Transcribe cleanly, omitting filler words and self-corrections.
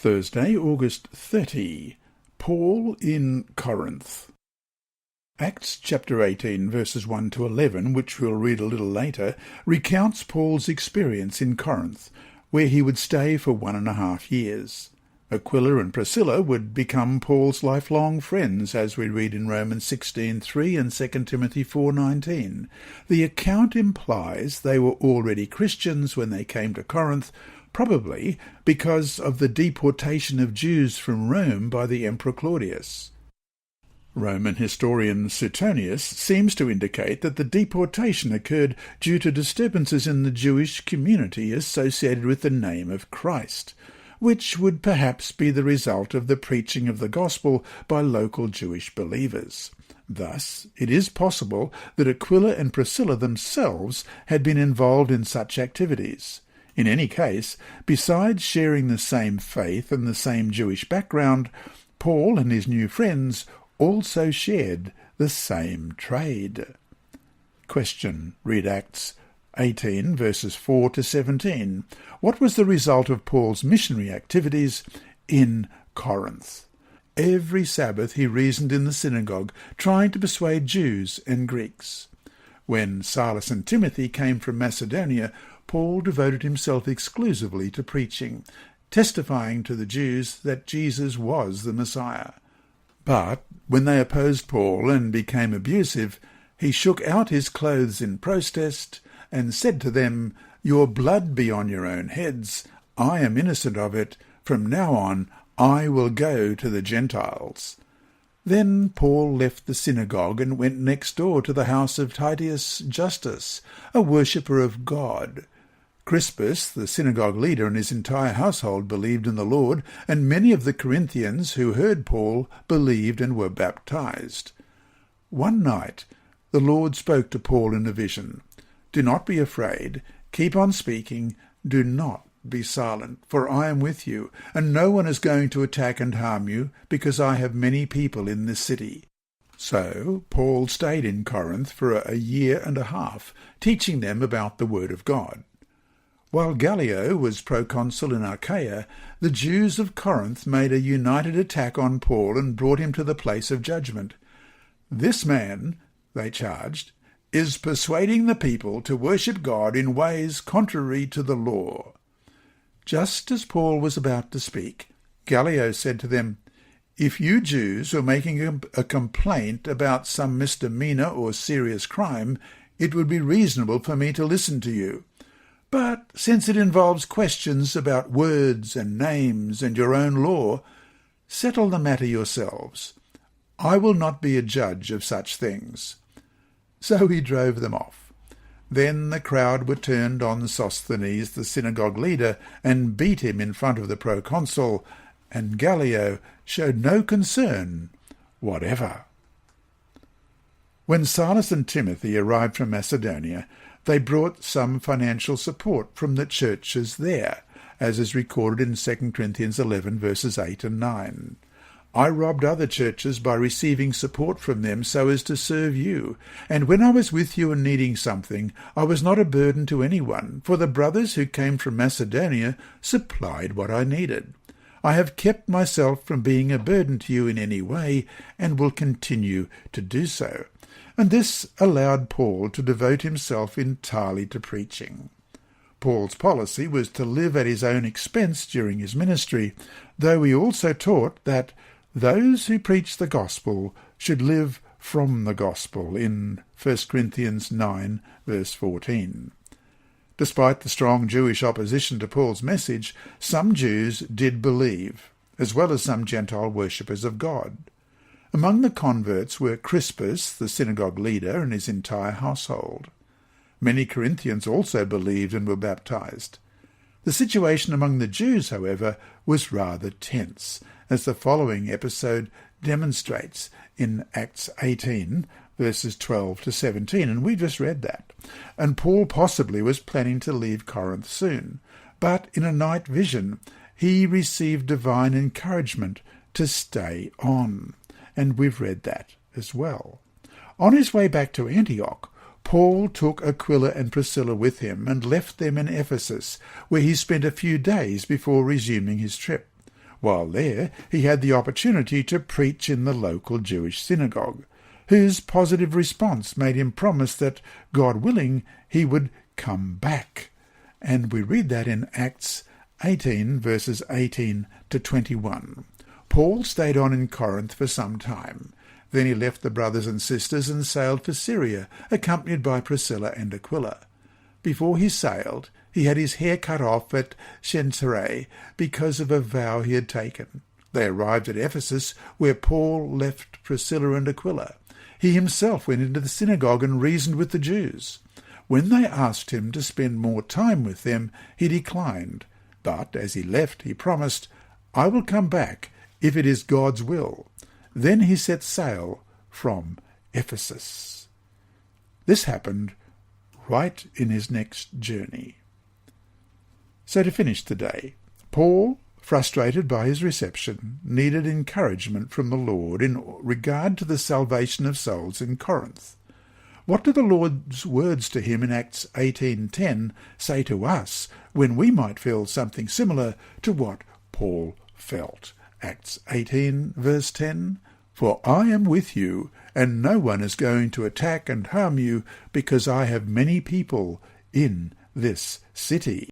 Thursday, August 30. Paul in Corinth. Acts chapter 18, verses 1 to 11, which we'll read a little later, recounts Paul's experience in Corinth, where he would stay for 1.5 years. Aquila and Priscilla would become Paul's lifelong friends, as we read in Romans 16:3 and 2 Timothy 4:19. The account implies they were already Christians when they came to Corinth, probably because of the deportation of Jews from Rome by the Emperor Claudius. Roman historian Suetonius seems to indicate that the deportation occurred due to disturbances in the Jewish community associated with the name of Christ, which would perhaps be the result of the preaching of the gospel by local Jewish believers. Thus, it is possible that Aquila and Priscilla themselves had been involved in such activities. In any case, besides sharing the same faith and the same Jewish background, Paul and his new friends also shared the same trade. Question. Read Acts 18, verses 4 to 17. What was the result of Paul's missionary activities in Corinth? Every Sabbath he reasoned in the synagogue, trying to persuade Jews and Greeks. When Silas and Timothy came from Macedonia, Paul devoted himself exclusively to preaching, testifying to the Jews that Jesus was the Messiah. But when they opposed Paul and became abusive, he shook out his clothes in protest and said to them, "Your blood be on your own heads. I am innocent of it. From now on, I will go to the Gentiles." Then Paul left the synagogue and went next door to the house of Titius Justus, a worshipper of God. Crispus, the synagogue leader, and his entire household believed in the Lord, and many of the Corinthians who heard Paul believed and were baptized. One night the Lord spoke to Paul in a vision. "Do not be afraid. Keep on speaking. Do not be silent, for I am with you, and no one is going to attack and harm you, because I have many people in this city." So Paul stayed in Corinth for 1.5 years, teaching them about the Word of God. While Gallio was proconsul in Achaia, the Jews of Corinth made a united attack on Paul and brought him to the place of judgment. "This man," they charged, "is persuading the people to worship God in ways contrary to the law." Just as Paul was about to speak, Gallio said to them, "If you Jews were making a complaint about some misdemeanor or serious crime, it would be reasonable for me to listen to you. But since it involves questions about words and names and your own law, settle the matter yourselves. I will not be a judge of such things." So he drove them off. Then the crowd were turned on Sosthenes, the synagogue leader, and beat him in front of the proconsul, and Gallio showed no concern whatever. When Silas and Timothy arrived from Macedonia, they brought some financial support from the churches there, as is recorded in 2 Corinthians 11, verses 8 and 9. "I robbed other churches by receiving support from them so as to serve you, and when I was with you and needing something, I was not a burden to anyone, for the brothers who came from Macedonia supplied what I needed. I have kept myself from being a burden to you in any way, and will continue to do so." And this allowed Paul to devote himself entirely to preaching. Paul's policy was to live at his own expense during his ministry, though he also taught that those who preach the gospel should live from the gospel in 1 Corinthians 9, verse 14. Despite the strong Jewish opposition to Paul's message, some Jews did believe, as well as some Gentile worshippers of God. Among the converts were Crispus, the synagogue leader, and his entire household. Many Corinthians also believed and were baptized. The situation among the Jews, however, was rather tense, as the following episode demonstrates in Acts 18, verses 12 to 17, and we just read that. And Paul possibly was planning to leave Corinth soon, but in a night vision he received divine encouragement to stay on. And we've read that as well. On his way back to Antioch, Paul took Aquila and Priscilla with him and left them in Ephesus, where he spent a few days before resuming his trip. While there, he had the opportunity to preach in the local Jewish synagogue, whose positive response made him promise that, God willing, he would come back. And we read that in Acts 18, verses 18 to 21. Paul stayed on in Corinth for some time. Then he left the brothers and sisters and sailed for Syria, accompanied by Priscilla and Aquila. Before he sailed, he had his hair cut off at Cenchreae because of a vow he had taken. They arrived at Ephesus, where Paul left Priscilla and Aquila. He himself went into the synagogue and reasoned with the Jews. When they asked him to spend more time with them, he declined. But as he left, he promised, I will come back if it is God's will. Then he set sail from Ephesus. This happened right in his next journey. So to finish the day, Paul, frustrated by his reception, needed encouragement from the Lord in regard to the salvation of souls in Corinth. What do the Lord's words to him in Acts 18:10 say to us when we might feel something similar to what Paul felt? Acts 18, verse 10, For I am with you, and no one is going to attack and harm you, because I have many people in this city.